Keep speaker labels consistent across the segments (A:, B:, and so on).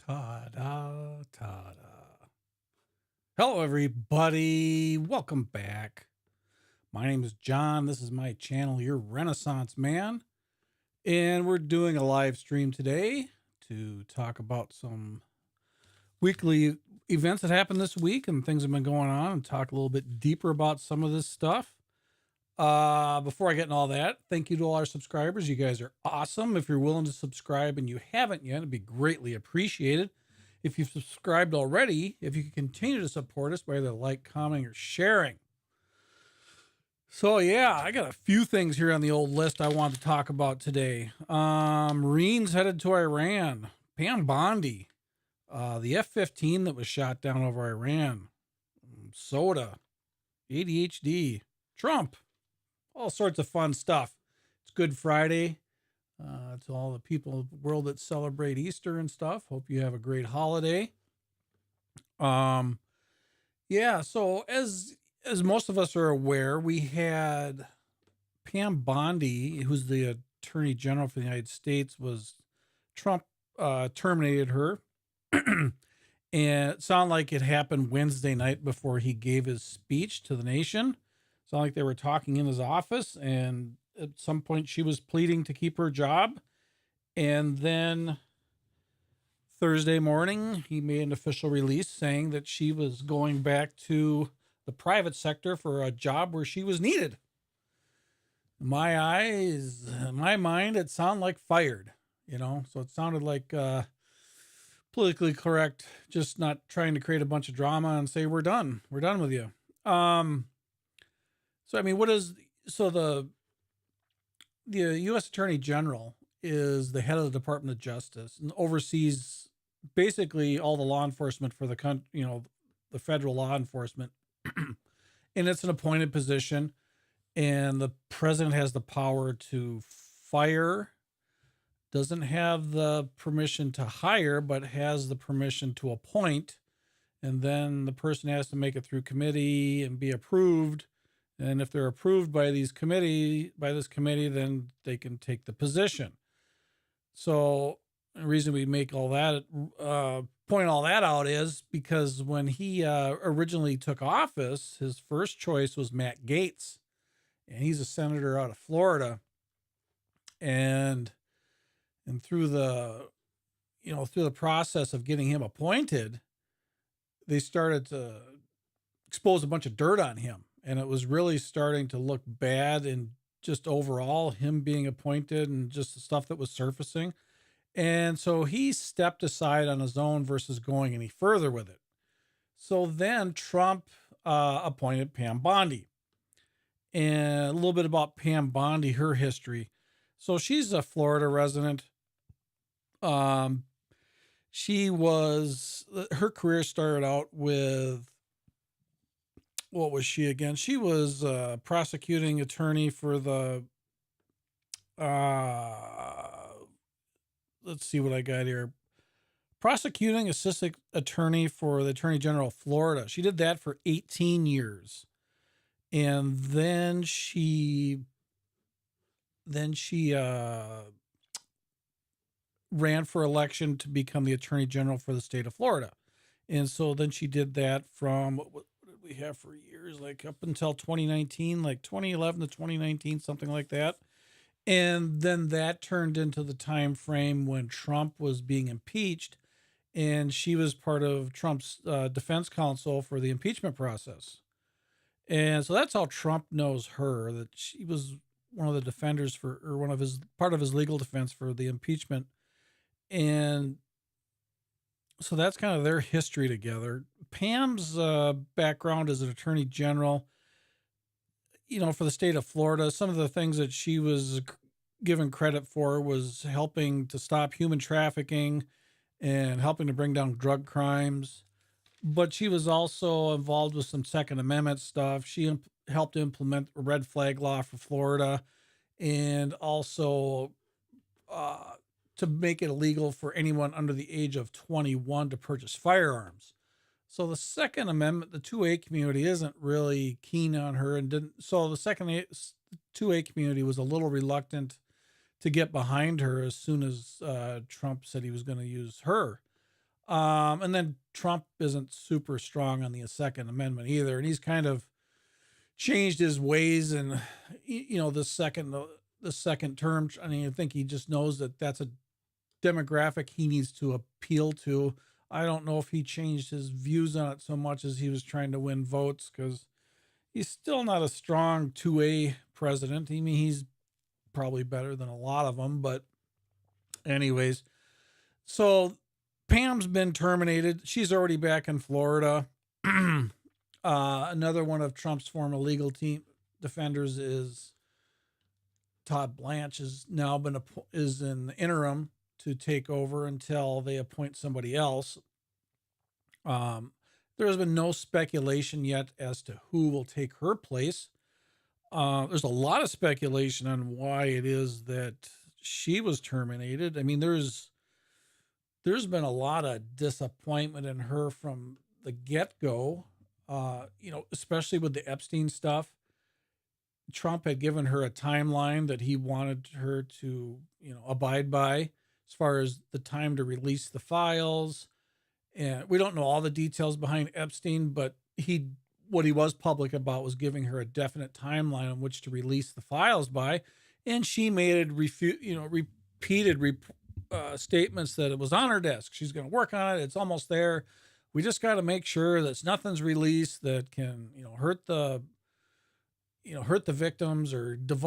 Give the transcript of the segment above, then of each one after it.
A: Ta-da, ta-da. Hello, everybody. Welcome back. My name is John. This is my channel, Your Renaissance Man. And we're doing a live stream today to talk about some weekly events that happened this week and things that have been going on and talk a little bit deeper about some of this stuff. Before I get into all that, thank you to all our subscribers. You guys are awesome. If you're willing to subscribe and you haven't yet, it'd be greatly appreciated. If you've subscribed already, if you can continue to support us by either like, commenting, or sharing. So yeah, I got a few things here on the old list I want to talk about today. Marines headed to Iran. Pam Bondi. The F-15 that was shot down over Iran. Soda. ADHD. Trump. All sorts of fun stuff. It's Good Friday. To all the people of the world that celebrate Easter and stuff. Hope you have a great holiday. Yeah, so as most of us are aware, we had Pam Bondi, who's the Attorney General for the United States, was Trump terminated her. And it sounded like it happened Wednesday night before he gave his speech to the nation. It sounded like they were talking in his office, and at some point she was pleading to keep her job. And then Thursday morning, he made an official release saying that she was going back to the private sector for a job where she was needed. In my eyes, in my mind, it sounded like fired, so it sounded like politically correct, just not trying to create a bunch of drama and say, we're done with you. So, I mean, the U.S. Attorney General is the head of the Department of Justice and oversees basically all the law enforcement for the country, the federal law enforcement. And it's an appointed position, and the president has the power to fire, doesn't have the permission to hire, but has the permission to appoint. And then the person has to make it through committee and be approved. And if they're approved by this committee, then they can take the position. So the reason we make all that, point all that out is because when he originally took office, his first choice was Matt Gaetz, and he's a senator out of Florida. And through the process of getting him appointed, they started to expose a bunch of dirt on him. And it was really starting to look bad, and just overall him being appointed and just the stuff that was surfacing. And so he stepped aside on his own versus going any further with it. So then Trump appointed Pam Bondi. And a little bit about Pam Bondi, her history. So she's a Florida resident. Her career started out with, what was she again? She was a prosecuting attorney for the, let's see what I got here. Prosecuting assistant attorney for the Attorney General of Florida. She did that for 18 years. And then she ran for election to become the Attorney General for the state of Florida. And so then she did that from, what did we have for years? Like up until 2019, like 2011 to 2019, something like that. And then that turned into the time frame when Trump was being impeached, and she was part of Trump's defense counsel for the impeachment process. And so that's how Trump knows her, that she was one of the defenders part of his legal defense for the impeachment. And so that's kind of their history together. Pam's background as an attorney general, for the state of Florida, some of the things that she was given credit for was helping to stop human trafficking and helping to bring down drug crimes. But she was also involved with some Second Amendment stuff. She helped implement a red flag law for Florida, and also to make it illegal for anyone under the age of 21 to purchase firearms. So the Second Amendment, the 2A community isn't really keen on her, and so the 2A community was a little reluctant to get behind her as soon as Trump said he was going to use her. And then Trump isn't super strong on the Second Amendment either, and he's kind of changed his ways. And the second term, I mean, I think he just knows that that's a demographic he needs to appeal to. I don't know if he changed his views on it so much as he was trying to win votes, because he's still not a strong 2A president. I mean, he's probably better than a lot of them, but anyways. So Pam's been terminated. She's already back in Florida. Another one of Trump's former legal team defenders is Todd Blanche, is now is in interim to take over until they appoint somebody else. There has been no speculation yet as to who will take her place. There's a lot of speculation on why it is that she was terminated. I mean, there's been a lot of disappointment in her from the get-go, especially with the Epstein stuff. Trump had given her a timeline that he wanted her to, abide by as far as the time to release the files. And we don't know all the details behind Epstein, but what he was public about was giving her a definite timeline on which to release the files by. And she made repeated statements that it was on her desk. She's going to work on it. It's almost there. We just got to make sure that nothing's released that can, hurt the victims or give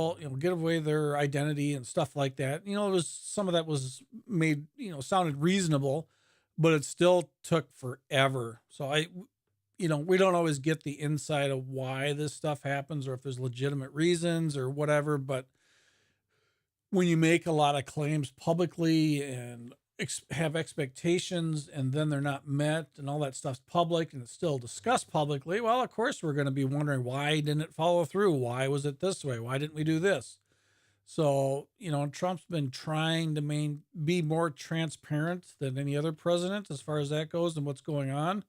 A: away their identity and stuff like that. It was some of that was made, sounded reasonable, but it still took forever. So we don't always get the inside of why this stuff happens or if there's legitimate reasons or whatever. But when you make a lot of claims publicly and have expectations and then they're not met and all that stuff's public and it's still discussed publicly, well, of course, we're going to be wondering, why didn't it follow through? Why was it this way? Why didn't we do this? So, Trump's been trying to be more transparent than any other president as far as that goes and what's going on.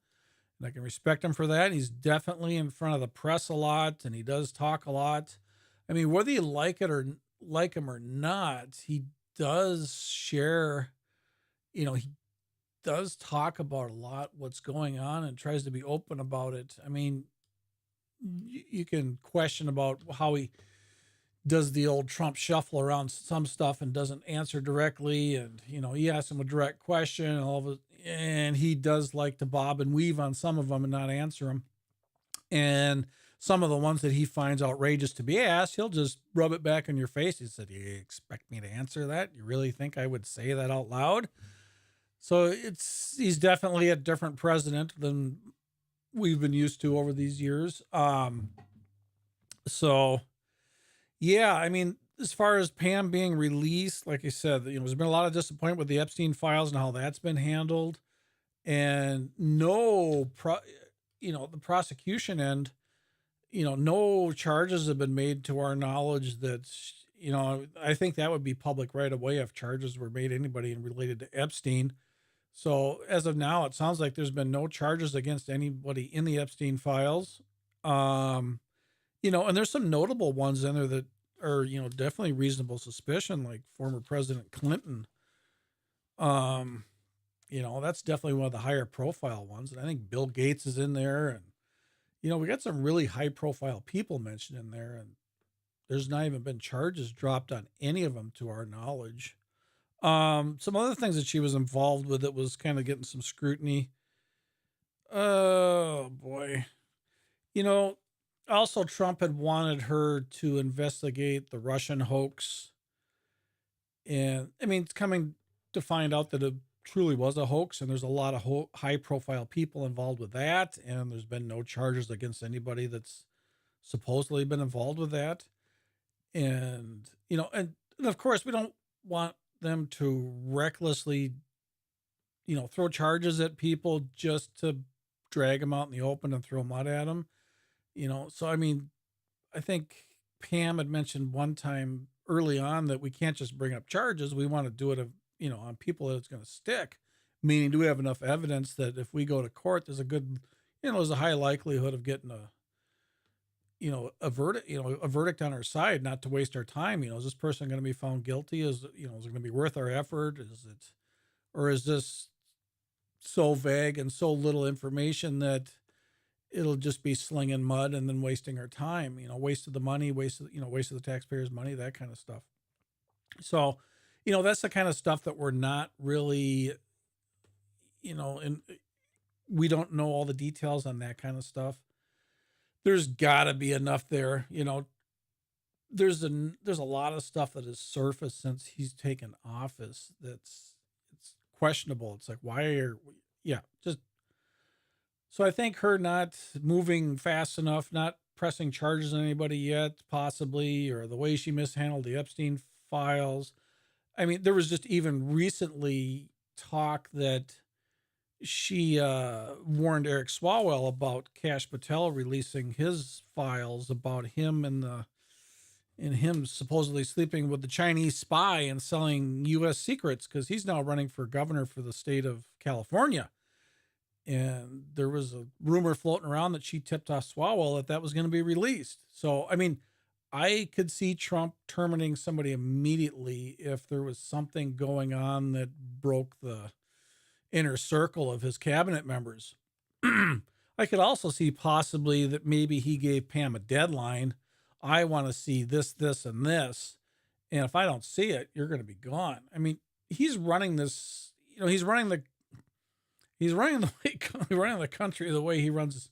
A: And I can respect him for that. He's definitely in front of the press a lot and he does talk a lot. I mean, whether you like him or not, he does share, he does talk about a lot what's going on and tries to be open about it. I mean, you can question about how he does the old Trump shuffle around some stuff and doesn't answer directly. And, he asks him a direct question and he does like to bob and weave on some of them and not answer them. And some of the ones that he finds outrageous to be asked, he'll just rub it back in your face. He said, "You expect me to answer that? You really think I would say that out loud?" So he's definitely a different president than we've been used to over these years. So yeah, I mean, as far as Pam being released, like I said, there's been a lot of disappointment with the Epstein files and how that's been handled, and the prosecution end, no charges have been made to our knowledge. That I think that would be public right away if charges were made anybody related to Epstein. So as of now, it sounds like there's been no charges against anybody in the Epstein files. And there's some notable ones in there that are, definitely reasonable suspicion, like former President Clinton. That's definitely one of the higher profile ones. And I think Bill Gates is in there. And, we got some really high profile people mentioned in there. And there's not even been charges dropped on any of them to our knowledge. Some other things that she was involved with that was kind of getting some scrutiny. Oh boy. Also Trump had wanted her to investigate the Russian hoax. And I mean, it's coming to find out that it truly was a hoax, and there's a lot of high profile people involved with that. And there's been no charges against anybody that's supposedly been involved with that. And, and of course we don't want them to recklessly, throw charges at people just to drag them out in the open and throw mud at them. So, I mean, I think Pam had mentioned one time early on that we can't just bring up charges. We want to do it, on people that it's going to stick, meaning do we have enough evidence that if we go to court, there's a high likelihood of getting a verdict on our side, not to waste our time. Is this person going to be found guilty? Is it going to be worth our effort? Is this so vague and so little information that it'll just be slinging mud and then wasting our time, wasted the money, wasted the taxpayers' money, that kind of stuff. So, that's the kind of stuff that we're not really, and we don't know all the details on that kind of stuff. There's got to be enough there, there's a lot of stuff that has surfaced since he's taken office it's questionable. It's like, why are yeah, just so I think her not moving fast enough, not pressing charges on anybody yet, possibly, or the way she mishandled the Epstein files. I mean, there was just even recently talk that she warned Eric Swalwell about Kash Patel releasing his files about him and him supposedly sleeping with the Chinese spy and selling U.S. secrets, because he's now running for governor for the state of California. And there was a rumor floating around that she tipped off Swalwell that that was going to be released. So, I mean, I could see Trump terminating somebody immediately if there was something going on that broke the inner circle of his cabinet members. I could also see possibly that maybe he gave Pam a deadline. I want to see this, this, and this. And if I don't see it, you're going to be gone. I mean, he's running this, he's running the running the country the way he runs,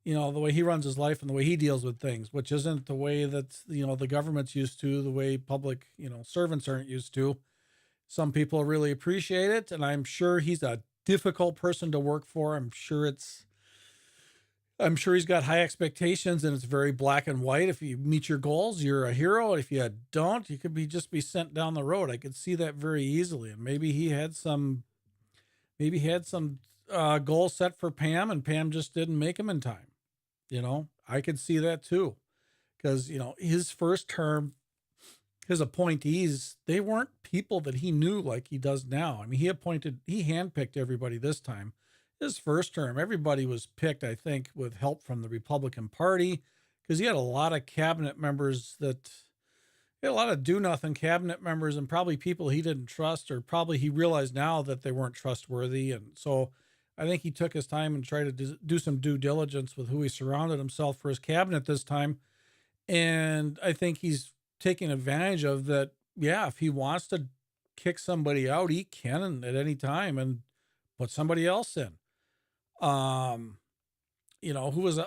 A: the way he runs his life and the way he deals with things, which isn't the way that, the government's used to, the way public, servants aren't used to. Some people really appreciate it. And I'm sure he's a difficult person to work for. I'm sure he's got high expectations and it's very black and white. If you meet your goals, you're a hero. If you don't, you could just be sent down the road. I could see that very easily. And maybe he had some goals set for Pam and Pam just didn't make them in time. I could see that too. Because, his first term, his appointees, they weren't people that he knew like he does now. I mean, he handpicked everybody this time. His first term, everybody was picked, I think, with help from the Republican Party, because he had a lot of cabinet members he had a lot of do-nothing cabinet members and probably people he didn't trust, or probably he realized now that they weren't trustworthy. And so I think he took his time and tried to do some due diligence with who he surrounded himself for his cabinet this time. And I think he's taking advantage of that. Yeah, if he wants to kick somebody out, he can at any time and put somebody else in. Who was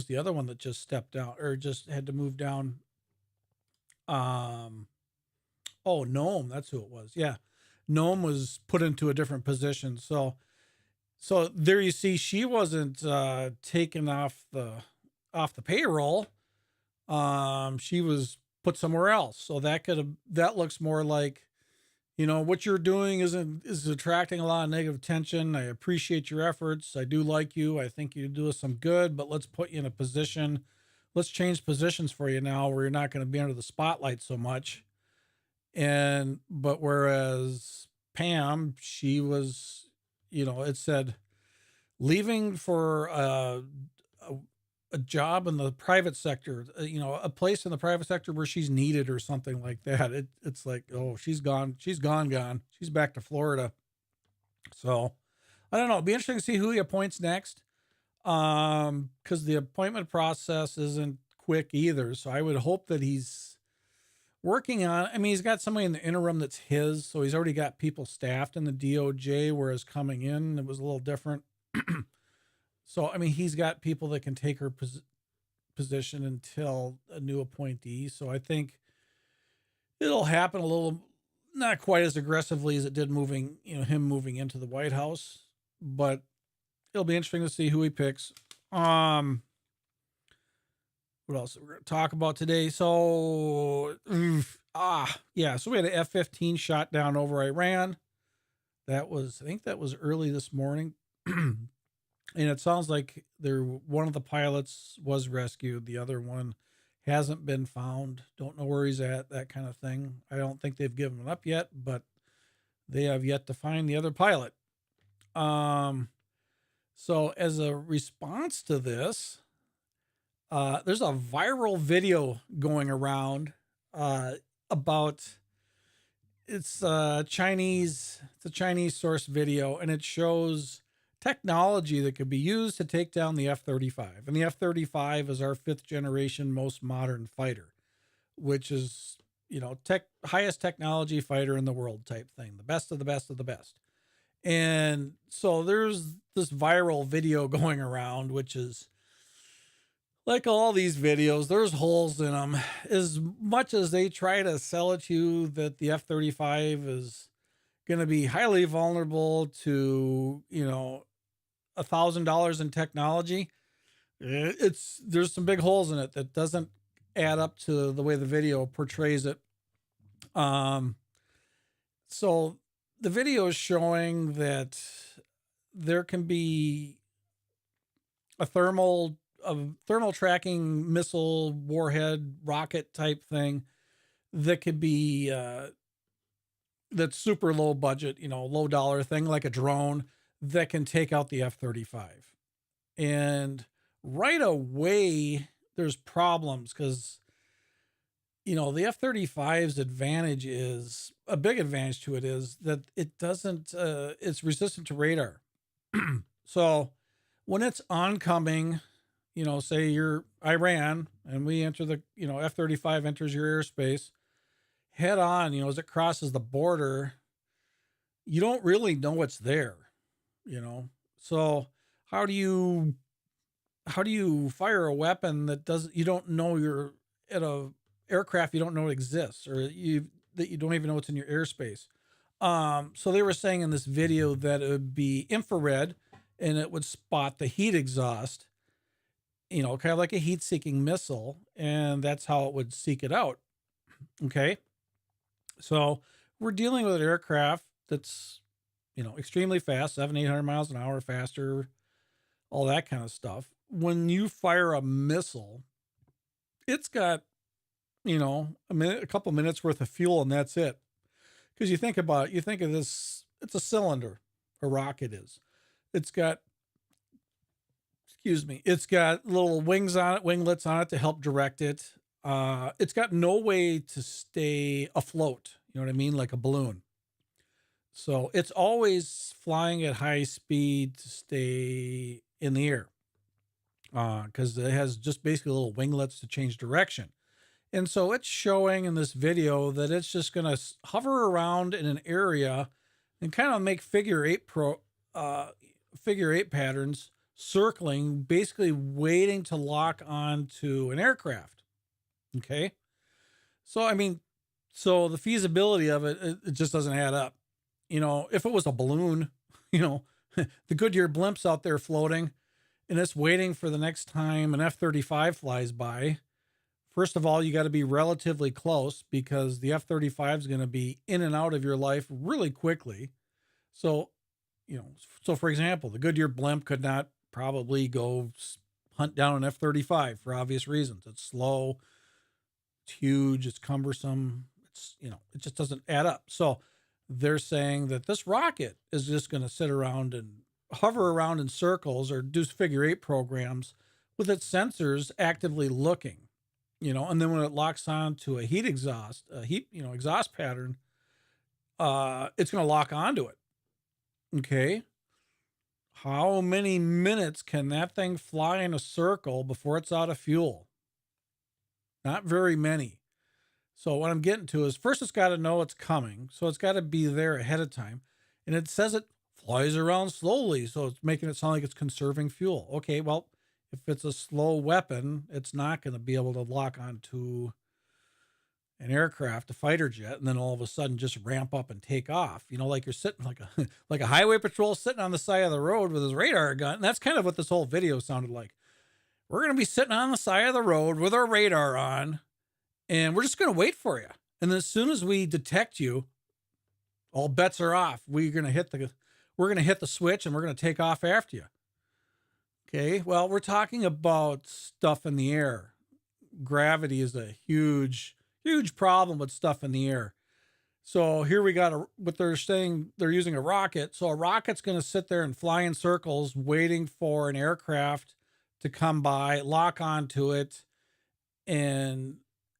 A: the other one that just stepped down or just had to move down? Noam, that's who it was. Yeah. Noam was put into a different position. So there you see, she wasn't taken off the payroll. She was put somewhere else. So that looks more like, what you're doing is attracting a lot of negative attention. I appreciate your efforts. I do like you. I think you do us some good, but let's put you in a position. Let's change positions for you now where you're not going to be under the spotlight so much. But whereas Pam, she was, it said leaving for a job in the private sector, a place in the private sector where she's needed or something like that. It's like, oh, she's gone. She's gone. She's back to Florida. So I don't know. It'd be interesting to see who he appoints next. Because the appointment process isn't quick either. So I would hope that he's working on, he's got somebody in the interim that's his. So he's already got people staffed in the DOJ, whereas coming in, it was a little different. So, he's got people that can take her position until a new appointee. So I think it'll happen a little, not quite as aggressively as it did him moving into the White House, but it'll be interesting to see who he picks. What else we're going to talk about today? So, so we had an F-15 shot down over Iran. I think that was early this morning. And it sounds like one of the pilots was rescued. The other one hasn't been found. Don't know where he's at, that kind of thing. I don't think they've given him up yet, but they have yet to find the other pilot. So as a response to this, there's a viral video going around about it's Chinese. It's a Chinese source video, and it shows technology that could be used to take down the F-35. And the F-35 is our fifth generation most modern fighter, which is, highest technology fighter in the world type thing, the best of the best of the best. And so there's this viral video going around, which is like all these videos, there's holes in them. As much as they try to sell it to you that the F-35 is going to be highly vulnerable to, $1,000 in technology, there's some big holes in it that doesn't add up to the way the video portrays it. So the video is showing that there can be a thermal tracking missile warhead rocket type thing that could be that's super low budget, low dollar thing, like a drone that can take out the F-35. And right away there's problems because the F-35's advantage is a big advantage to it is that it doesn't it's resistant to radar. So when it's oncoming, say you're Iran and we enter the, F-35 enters your airspace head on, as it crosses the border, you don't really know it's there, So how do you fire a weapon that you don't know you're at a aircraft you don't know it exists, or that you don't even know it's in your airspace? So they were saying in this video that it would be infrared and it would spot the heat exhaust, kind of like a heat-seeking missile, and that's how it would seek it out. Okay. So we're dealing with an aircraft that's, extremely fast, 700-800 miles an hour faster, all that kind of stuff. When you fire a missile, it's got, a couple minutes worth of fuel, and that's it. Because you think about it, you think of this, it's a cylinder, a rocket is. It's got little wings on it, winglets on it to help direct it. It's got no way to stay afloat, you know what I mean? Like a balloon. So it's always flying at high speed to stay in the air. Because it has just basically little winglets to change direction. And so it's showing in this video that it's just going to hover around in an area and kind of make figure eight patterns, circling, basically waiting to lock onto an aircraft. Okay. So, so the feasibility of it just doesn't add up. If it was a balloon, the Goodyear blimp's out there floating and it's waiting for the next time an F-35 flies by. First of all, you got to be relatively close because the F-35 is going to be in and out of your life really quickly. So, so for example, the Goodyear blimp could not probably go hunt down an F-35 for obvious reasons. It's slow, it's huge, it's cumbersome. It's, it just doesn't add up. So they're saying that this rocket is just going to sit around and hover around in circles or do figure eight programs with its sensors actively looking, and then when it locks on to a heat exhaust pattern, it's going to lock onto it. Okay. How many minutes can that thing fly in a circle before it's out of fuel? Not very many. So what I'm getting to is first it's got to know it's coming. So it's got to be there ahead of time. And it says it flies around slowly. So it's making it sound like it's conserving fuel. Okay, well, if it's a slow weapon, it's not going to be able to lock onto an aircraft, a fighter jet, and then all of a sudden just ramp up and take off. Like you're sitting like a highway patrol sitting on the side of the road with his radar gun. And that's kind of what this whole video sounded like. We're going to be sitting on the side of the road with our radar on, and we're just going to wait for you. And as soon as we detect you, all bets are off. We're going to hit the switch and we're going to take off after you. Okay. Well, we're talking about stuff in the air. Gravity is a huge problem with stuff in the air. So here we got what they're saying, they're using a rocket. So a rocket's going to sit there and fly in circles waiting for an aircraft to come by, lock onto it. And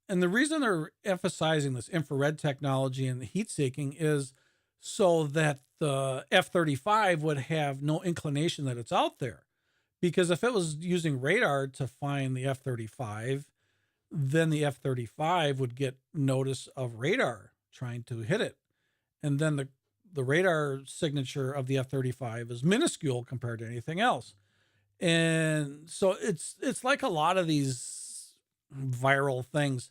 A: the reason they're emphasizing this infrared technology and the heat seeking is so that the F-35 would have no inclination that it's out there. Because if it was using radar to find the F-35, then the F-35 would get notice of radar trying to hit it. And then the radar signature of the F-35 is minuscule compared to anything else. And so it's like a lot of these viral things.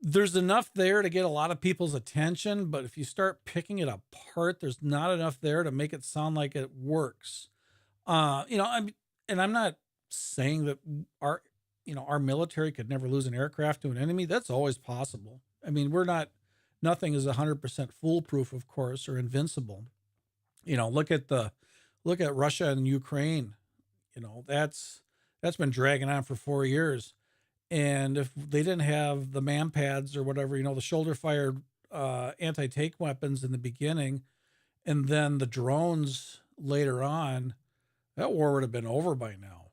A: There's enough there to get a lot of people's attention, but if you start picking it apart, there's not enough there to make it sound like it works. I'm not saying that our military could never lose an aircraft to an enemy. That's always possible. I mean, nothing is 100% foolproof, of course, or invincible. Look at Russia and Ukraine. That's been dragging on for 4 years. And if they didn't have the man pads or whatever, the shoulder fired anti-tank weapons in the beginning, and then the drones later on, that war would have been over by now.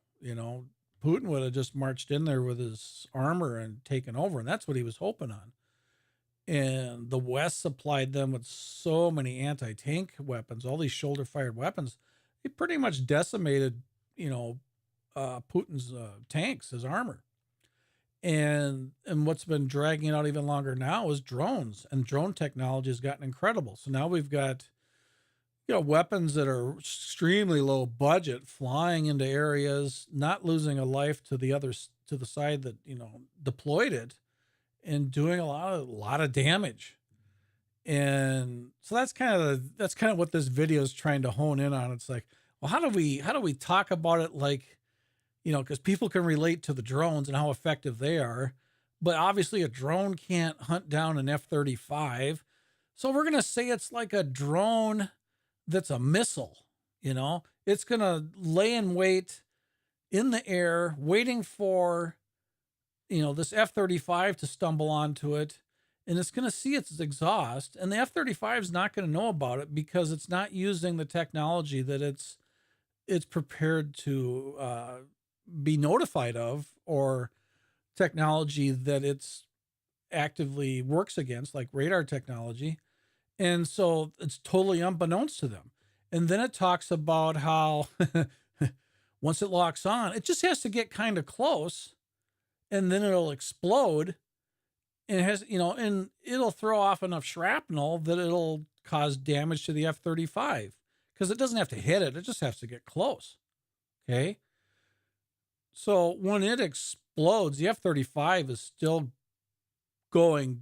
A: Putin would have just marched in there with his armor and taken over. And that's what he was hoping on. And the West supplied them with so many anti-tank weapons, all these shoulder fired weapons. It pretty much decimated, Putin's tanks, his armor. And what's been dragging it out even longer now is drones, and drone technology has gotten incredible. So now we've got, weapons that are extremely low budget, flying into areas, not losing a life to the side that, deployed it, and doing a lot of damage. And so that's kind of what this video is trying to hone in on. It's like, well, how do we talk about it like, because people can relate to the drones and how effective they are, but obviously a drone can't hunt down an F-35. So we're going to say it's like a drone that's a missile. It's going to lay in wait in the air, waiting for, this F-35 to stumble onto it, and it's going to see its exhaust, and the F-35 is not going to know about it because it's not using the technology that it's prepared to be notified of, or technology that it's actively works against, like radar technology. And so it's totally unbeknownst to them. And then it talks about how once it locks on, it just has to get kind of close, and then it'll explode. And it has, and it'll throw off enough shrapnel that it'll cause damage to the F-35, because it doesn't have to hit it. It just has to get close. Okay. So when it explodes, the F-35 is still going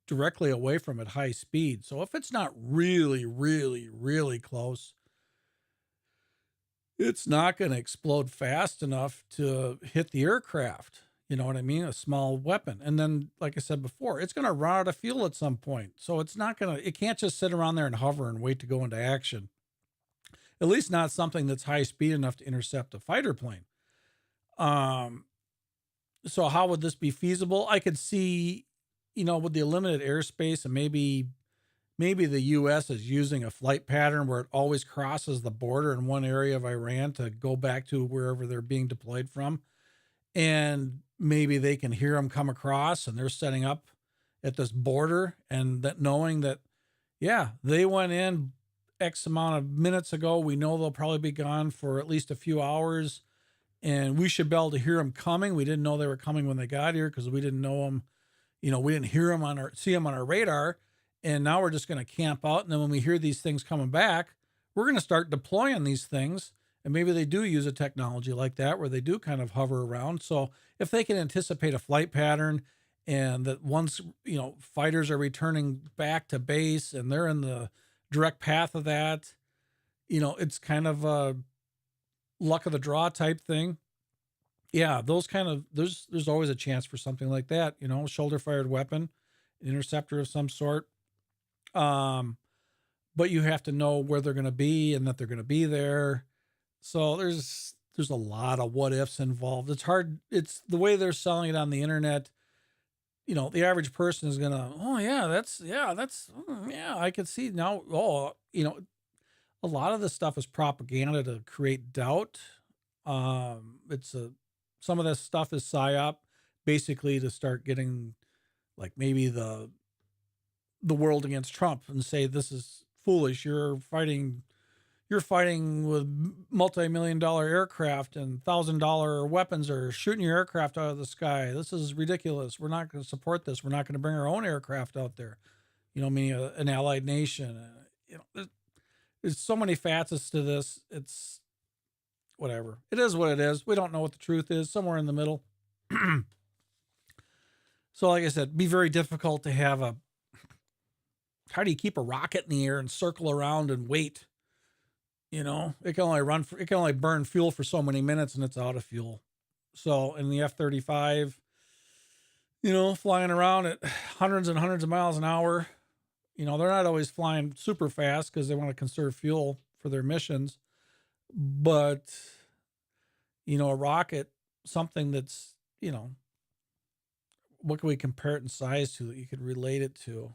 A: directly away from at high speed. So if it's not really, really, really close, it's not going to explode fast enough to hit the aircraft. You know what I mean? A small weapon. And then, like I said before, it's going to run out of fuel at some point. So it can't just sit around there and hover and wait to go into action. At least not something that's high speed enough to intercept a fighter plane. So how would this be feasible? I could see, with the limited airspace, and maybe the U.S. is using a flight pattern where it always crosses the border in one area of Iran to go back to wherever they're being deployed from. And maybe they can hear them come across, and they're setting up at this border, and that knowing that, yeah, they went in X amount of minutes ago. We know they'll probably be gone for at least a few hours, and we should be able to hear them coming. We didn't know they were coming when they got here because we didn't know them. We didn't hear them see them on our radar. And now we're just going to camp out. And then when we hear these things coming back, we're going to start deploying these things. And maybe they do use a technology like that where they do kind of hover around. So if they can anticipate a flight pattern, and that once, fighters are returning back to base and they're in the direct path of that, it's kind of a luck of the draw type thing. Yeah, there's always a chance for something like that, shoulder fired weapon, interceptor of some sort. But you have to know where they're going to be and that they're going to be there. So there's a lot of what ifs involved. It's hard. It's the way they're selling it on the internet. The average person is going to, oh yeah, I can see now. Oh, a lot of this stuff is propaganda to create doubt. Some of this stuff is psyop, basically to start getting like maybe the world against Trump and say this is foolish. You're fighting with multi-million-dollar aircraft, and $1,000 weapons are shooting your aircraft out of the sky. This is ridiculous. We're not going to support this. We're not going to bring our own aircraft out there. Meaning an allied nation. There's so many facets to this. It's whatever. It is what it is. We don't know what the truth is. Somewhere in the middle. So, like I said, be very difficult to have a. How do you keep a rocket in the air and circle around and wait? It can only burn fuel for so many minutes, and it's out of fuel. So in the F-35, flying around at hundreds and hundreds of miles an hour, they're not always flying super fast because they want to conserve fuel for their missions. But, a rocket, something that's, what can we compare it in size to that you could relate it to?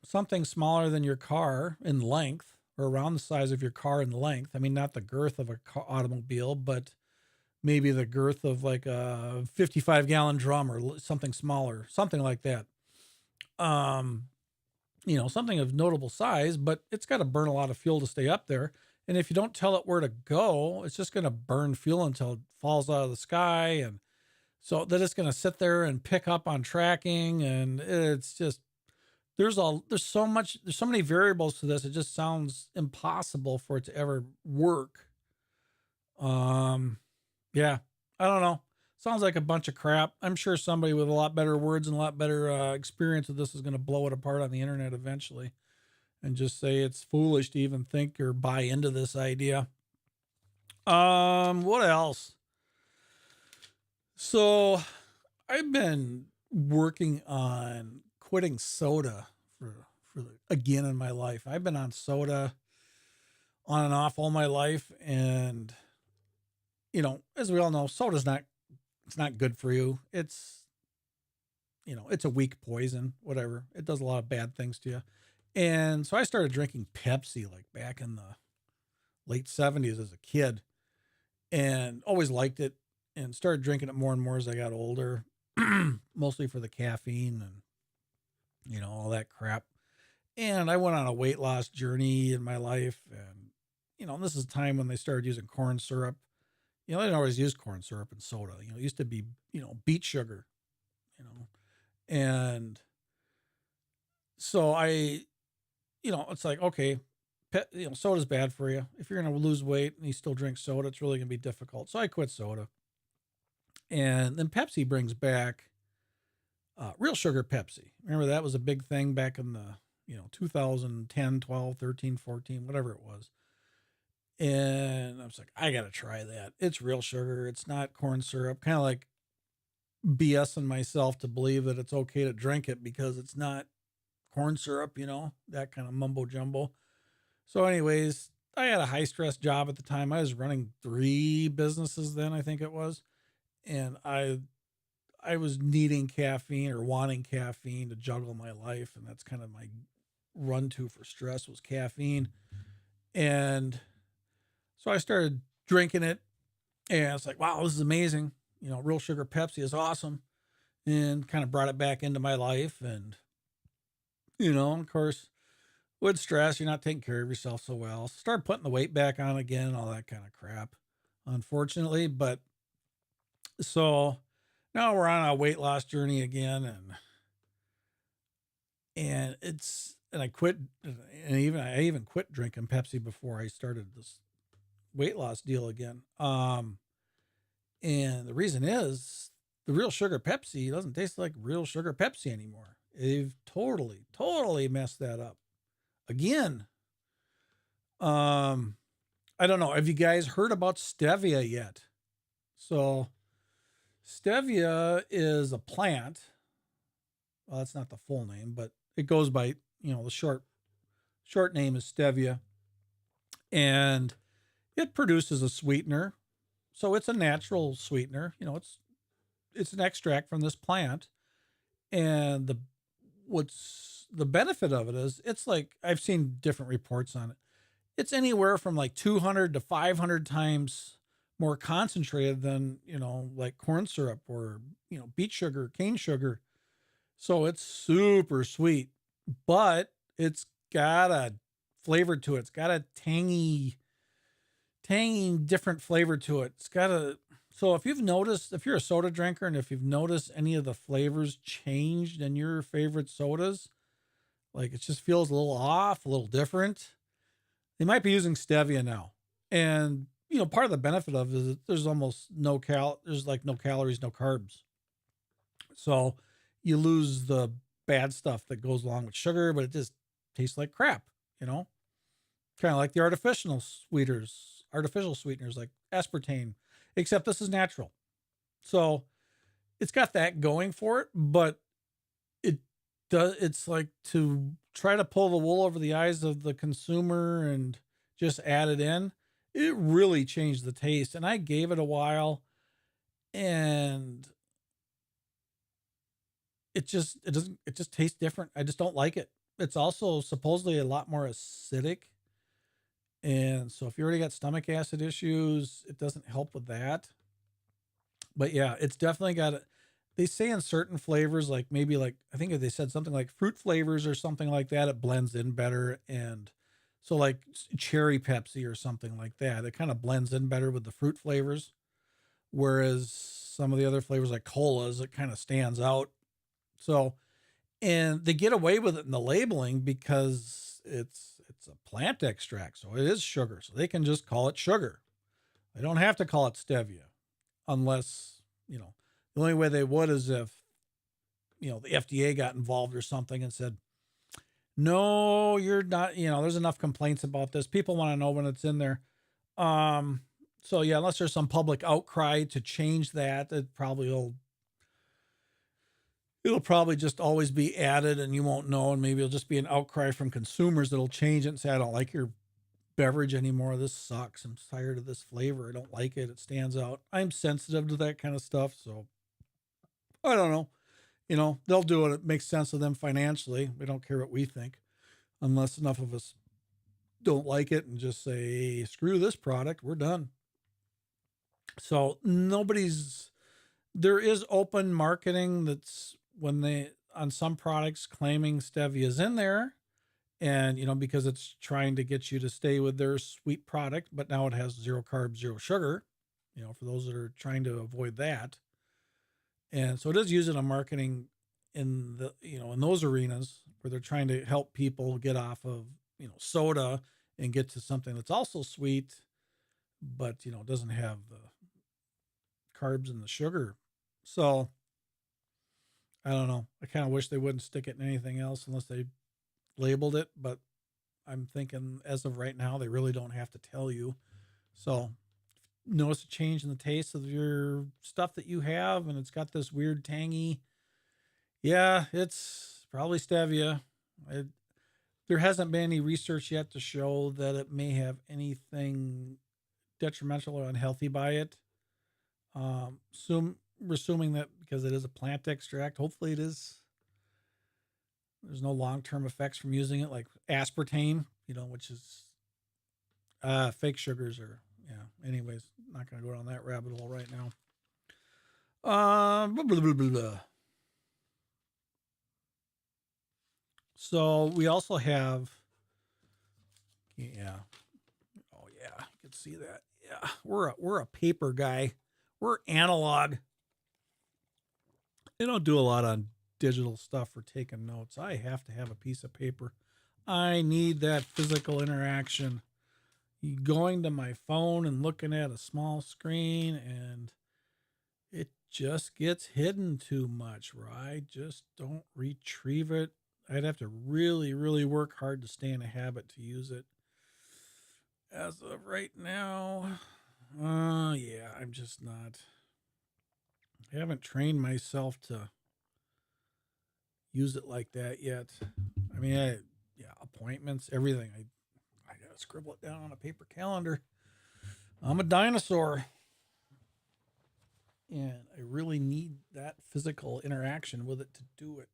A: Something smaller than your car in length, or around the size of your car in length. I mean, not the girth of a automobile, but maybe the girth of like a 55-gallon drum or something smaller, something like that. Something of notable size, but it's got to burn a lot of fuel to stay up there. And if you don't tell it where to go, it's just going to burn fuel until it falls out of the sky. And so then it's going to sit there and pick up on tracking. And it's just, there's so many variables to this. It just sounds impossible for it to ever work. Yeah, I don't know. Sounds like a bunch of crap. I'm sure somebody with a lot better words and a lot better experience with this is going to blow it apart on the internet eventually and just say it's foolish to even think or buy into this idea. What else? So I've been working on quitting soda for again in my life. I've been on soda on and off all my life. And, as we all know, soda's not good for you. It's a weak poison, whatever. It does a lot of bad things to you. And so I started drinking Pepsi like back in the late 70s as a kid, and always liked it, and started drinking it more and more as I got older, mostly for the caffeine and, all that crap. And I went on a weight loss journey in my life. And, this is a time when they started using corn syrup. They didn't always use corn syrup in soda. It used to be, beet sugar, and so it's like, okay, soda's bad for you. If you're going to lose weight and you still drink soda, it's really going to be difficult. So I quit soda. And then Pepsi brings back real sugar Pepsi. Remember, that was a big thing back in the, 2010, 12, 13, 14, whatever it was. And I was like, I got to try that. It's real sugar. It's not corn syrup. Kind of like BSing myself to believe that it's okay to drink it because it's not corn syrup, that kind of mumbo jumbo. So anyways, I had a high stress job at the time. I was running 3 businesses then, I think it was. And I was needing caffeine or wanting caffeine to juggle my life. And that's kind of my run to for stress was caffeine. And so I started drinking it, and it's like, wow, this is amazing. Real sugar Pepsi is awesome, and kind of brought it back into my life. And, of course, with stress, you're not taking care of yourself so well. Start putting the weight back on again and all that kind of crap, unfortunately. But so now we're on a weight loss journey again, and I quit, and I even quit drinking Pepsi before I started this weight loss deal again. And the reason is the real sugar Pepsi doesn't taste like real sugar Pepsi anymore. They've totally messed that up again. I don't know. Have you guys heard about stevia yet? So stevia is a plant. Well, that's not the full name, but it goes by, the short name is stevia. And it produces a sweetener. So it's a natural sweetener. It's an extract from this plant. And what's the benefit of it is it's like, I've seen different reports on it. It's anywhere from like 200 to 500 times more concentrated than, like corn syrup or, beet sugar, cane sugar. So it's super sweet, but it's got a flavor to it. It's got a tangy, different flavor to it. It's got a, so if you've noticed, if you're a soda drinker and if you've noticed any of the flavors changed in your favorite sodas, like it just feels a little off, a little different, they might be using stevia now. And, part of the benefit of it is that there's almost there's like no calories, no carbs. So you lose the bad stuff that goes along with sugar, but it just tastes like crap, you know? Kind of like the artificial sweeteners like aspartame, except this is natural. So it's got that going for it, but it it's like to try to pull the wool over the eyes of the consumer and just add it in. It really changed the taste. And I gave it a while and it just tastes different. I just don't like it. It's also supposedly a lot more acidic. And so if you already got stomach acid issues, it doesn't help with that. But yeah, it's definitely got it. They say in certain flavors, like maybe like, I think if they said something like fruit flavors or something like that, it blends in better. And so like cherry Pepsi or something like that, it kind of blends in better with the fruit flavors. Whereas some of the other flavors like colas, it kind of stands out. So, and they get away with it in the labeling because it's a plant extract, so it is sugar. So they can just call it sugar. They don't have to call it stevia, unless the only way they would is if the FDA got involved or something and said, no, you're not. There's enough complaints about this. People want to know when it's in there. So yeah, unless there's some public outcry to change that, it'll probably just always be added and you won't know. And maybe it'll just be an outcry from consumers that'll change it and say, I don't like your beverage anymore. This sucks. I'm tired of this flavor. I don't like it. It stands out. I'm sensitive to that kind of stuff. So I don't know. They'll do it. It makes sense to them financially. We don't care what we think unless enough of us don't like it and just say, hey, screw this product. We're done. So there is open marketing that's when they, on some products claiming stevia is in there and, because it's trying to get you to stay with their sweet product, but now it has 0 carbs, 0 sugar, for those that are trying to avoid that. And so it is used in marketing in in those arenas where they're trying to help people get off of, soda and get to something that's also sweet, but, doesn't have the carbs and the sugar. So I don't know. I kind of wish they wouldn't stick it in anything else unless they labeled it, but I'm thinking as of right now, they really don't have to tell you. So notice a change in the taste of your stuff that you have, and it's got this weird tangy. Yeah, it's probably stevia. There hasn't been any research yet to show that it may have anything detrimental or unhealthy by it. We're assuming that because it is a plant extract, hopefully it is. There's no long-term effects from using it, like aspartame, which is fake sugars or yeah. Anyways, not going to go down that rabbit hole right now. Blah, blah, blah, blah, blah. So we also have, yeah. Oh yeah, you can see that. Yeah, we're a paper guy. We're analog. They don't do a lot on digital stuff for taking notes. I have to have a piece of paper. I need that physical interaction. Going to my phone and looking at a small screen and it just gets hidden too much, right? Just don't retrieve it. I'd have to really, really work hard to stay in a habit to use it. As of right now, yeah, I'm just not. I haven't trained myself to use it like that yet. I mean, yeah, appointments, everything. I gotta scribble it down on a paper calendar. I'm a dinosaur. And I really need that physical interaction with it to do it.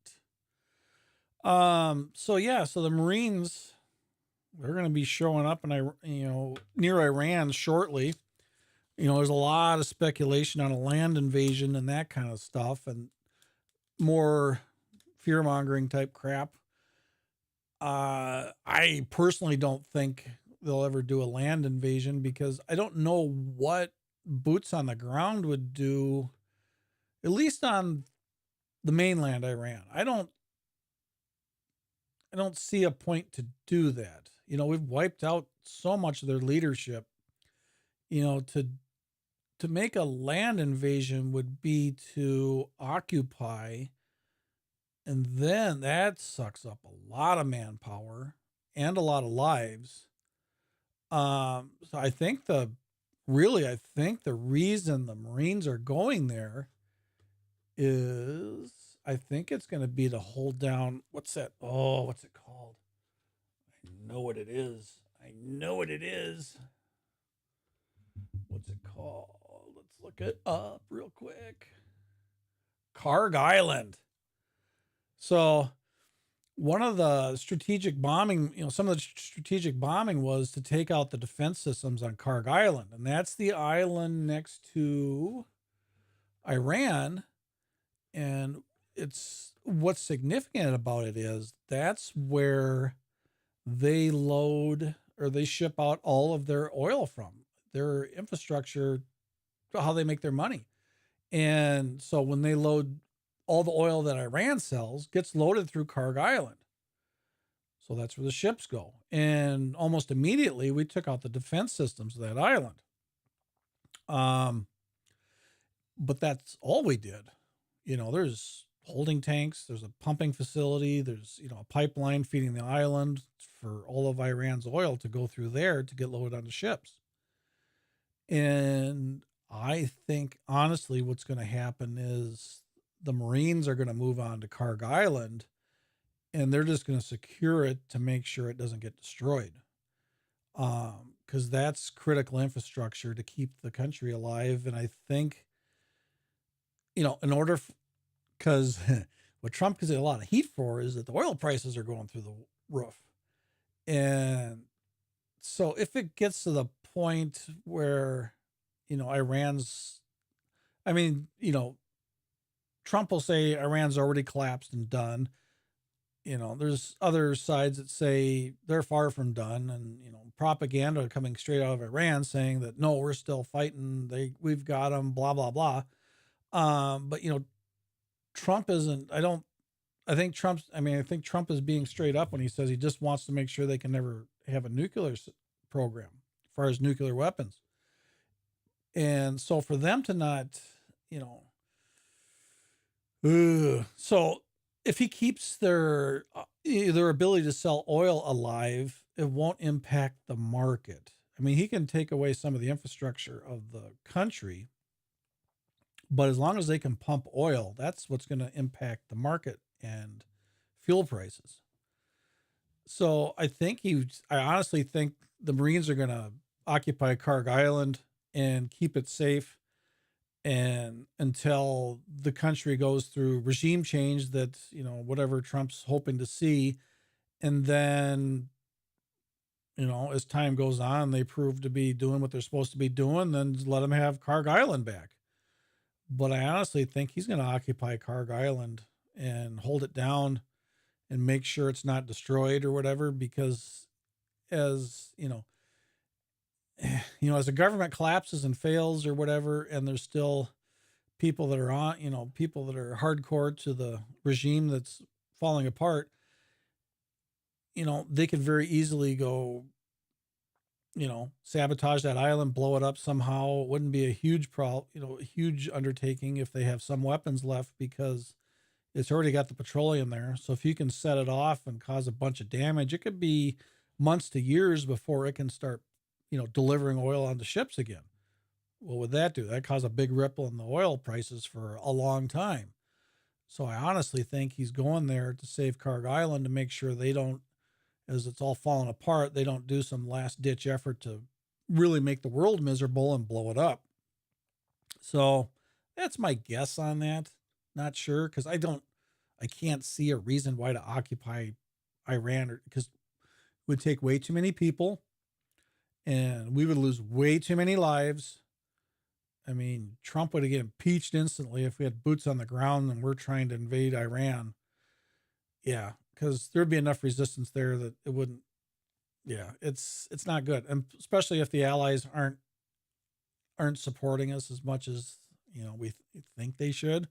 A: So yeah, so the Marines, they're going to be showing up near Iran shortly. There's a lot of speculation on a land invasion and that kind of stuff and more fear mongering type crap. I personally don't think they'll ever do a land invasion because I don't know what boots on the ground would do, at least on the mainland Iran. I don't see a point to do that. We've wiped out so much of their leadership. To make a land invasion would be to occupy, and then that sucks up a lot of manpower and a lot of lives. So I think the reason the Marines are going there is I think it's going to be to hold down what's that? Oh, what's it called? I know what it is. I know what it is. What's it called? Let's look it up real quick. Karg Island. So one of the strategic bombing, some of the strategic bombing was to take out the defense systems on Karg Island. And that's the island next to Iran. And what's significant about it is that's where they load or they ship out all of their oil from, their infrastructure, how they make their money. And so when they load all the oil that Iran sells gets loaded through Karg Island. So that's where the ships go. And almost immediately we took out the defense systems of that island. But that's all we did. There's holding tanks, there's a pumping facility, there's, a pipeline feeding the island for all of Iran's oil to go through there to get loaded onto ships. And I think honestly what's going to happen is the Marines are going to move on to Karg Island and they're just going to secure it to make sure it doesn't get destroyed. Because that's critical infrastructure to keep the country alive. And I think, in order, because what Trump gives it a lot of heat for is that the oil prices are going through the roof. And so if it gets to the point where, Iran's, I mean, Trump will say Iran's already collapsed and done. There's other sides that say they're far from done, and propaganda coming straight out of Iran saying that no, we're still fighting. We've got them, blah blah blah. But Trump isn't. I think Trump is being straight up when he says he just wants to make sure they can never have a nuclear program as far as nuclear weapons. And so for them to not, so if he keeps their ability to sell oil alive, it won't impact the market. I mean, he can take away some of the infrastructure of the country, but as long as they can pump oil, that's what's going to impact the market and fuel prices. So I honestly think the Marines are going to occupy Karg Island and keep it safe and until the country goes through regime change that, whatever Trump's hoping to see. And then, as time goes on, they prove to be doing what they're supposed to be doing, then let them have Karg Island back. But I honestly think he's going to occupy Karg Island and hold it down and make sure it's not destroyed or whatever, because as as the government collapses and fails or whatever, and there's still people that are people that are hardcore to the regime that's falling apart, they could very easily go, sabotage that island, blow it up somehow. It wouldn't be a huge a huge undertaking if they have some weapons left because it's already got the petroleum there. So if you can set it off and cause a bunch of damage, it could be months to years before it can start, delivering oil on the ships again. What would that do? That cause a big ripple in the oil prices for a long time. So I honestly think he's going there to save Karg Island to make sure they don't, as it's all falling apart, they don't do some last ditch effort to really make the world miserable and blow it up. So that's my guess on that. Not sure, because I can't see a reason why to occupy Iran, because it would take way too many people and we would lose way too many lives. I mean, Trump would get impeached instantly if we had boots on the ground and we're trying to invade Iran. Yeah, because there'd be enough resistance there that it wouldn't. Yeah, it's not good, and especially if the allies aren't supporting us as much as we think they should.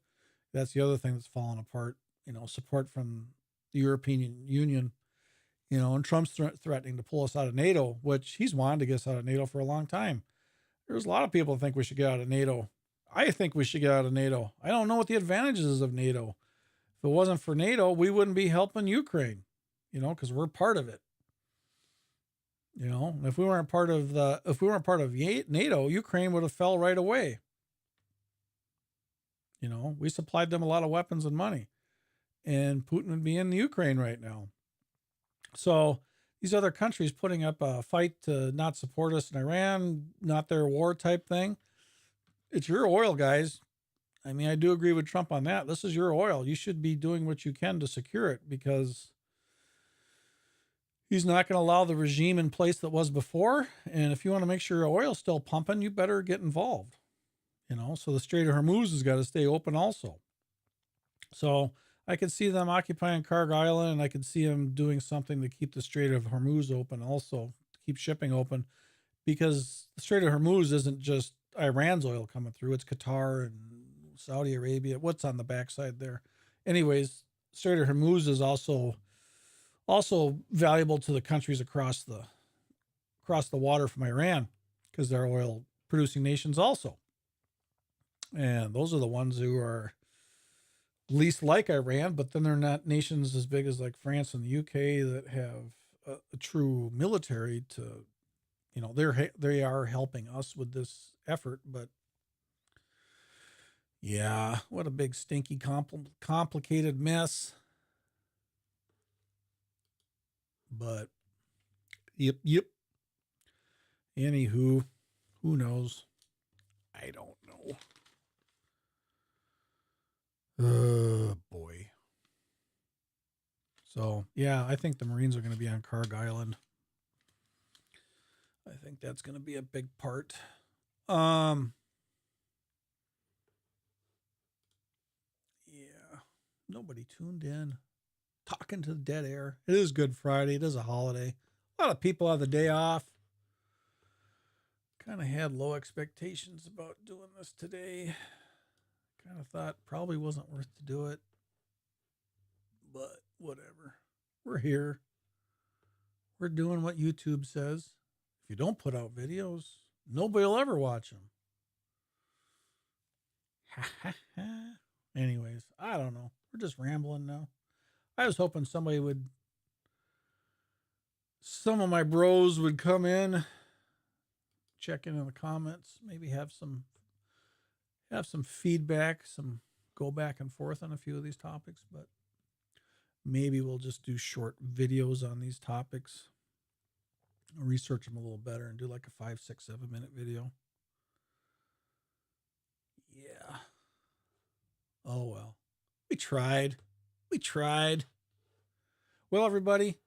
A: That's the other thing that's falling apart. Support from the European Union. And Trump's threatening to pull us out of NATO, which he's wanted to get us out of NATO for a long time. There's a lot of people who think we should get out of NATO. I think we should get out of NATO. I don't know what the advantages of NATO. If it wasn't for NATO, we wouldn't be helping Ukraine, because we're part of it. If we weren't part of NATO, Ukraine would have fell right away. We supplied them a lot of weapons and money, and Putin would be in Ukraine right now. So these other countries putting up a fight to not support us in Iran, not their war type thing. It's your oil, guys. I mean, I do agree with Trump on that. This is your oil. You should be doing what you can to secure it, because he's not going to allow the regime in place that was before. And if you want to make sure your oil's still pumping, you better get involved. So the Strait of Hormuz has got to stay open also. So I could see them occupying Carg Island, and I could see them doing something to keep the Strait of Hormuz open also, to keep shipping open, because the Strait of Hormuz isn't just Iran's oil coming through. It's Qatar and Saudi Arabia. What's on the backside there? Anyways, Strait of Hormuz is also valuable to the countries across the water from Iran, because they're oil producing nations also. And those are the ones who are least like Iran, but then they're not nations as big as like France and the UK that have a true military to, they are helping us with this effort. But yeah, what a big stinky complicated mess. But yep. Anywho, who knows? I don't know. Boy. So, yeah, I think the Marines are going to be on Carg Island. I think that's going to be a big part. Yeah. Nobody tuned in. Talking to the dead air. It is Good Friday. It is a holiday. A lot of people have the day off. Kind of had low expectations about doing this today. Kind of thought probably wasn't worth to do it, but whatever. We're here. We're doing what YouTube says. If you don't put out videos, nobody will ever watch them. Anyways, I don't know. We're just rambling now. I was hoping some of my bros would come in, check in the comments, maybe have some feedback, some go back and forth on a few of these topics, but maybe we'll just do short videos on these topics. I'll research them a little better and do like a 5, 6, 7 minute video. Yeah. Oh, well. We tried. Well, everybody,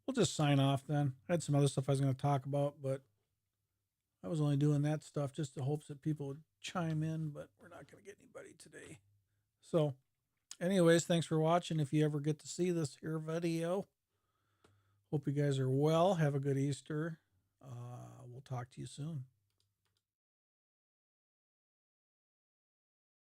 A: we'll just sign off then. I had some other stuff I was going to talk about, but I was only doing that stuff just in hopes that people would chime in, but we're not going to get anybody today. So, anyways, thanks for watching. If you ever get to see this here video, hope you guys are well. Have a good Easter. We'll talk to you soon.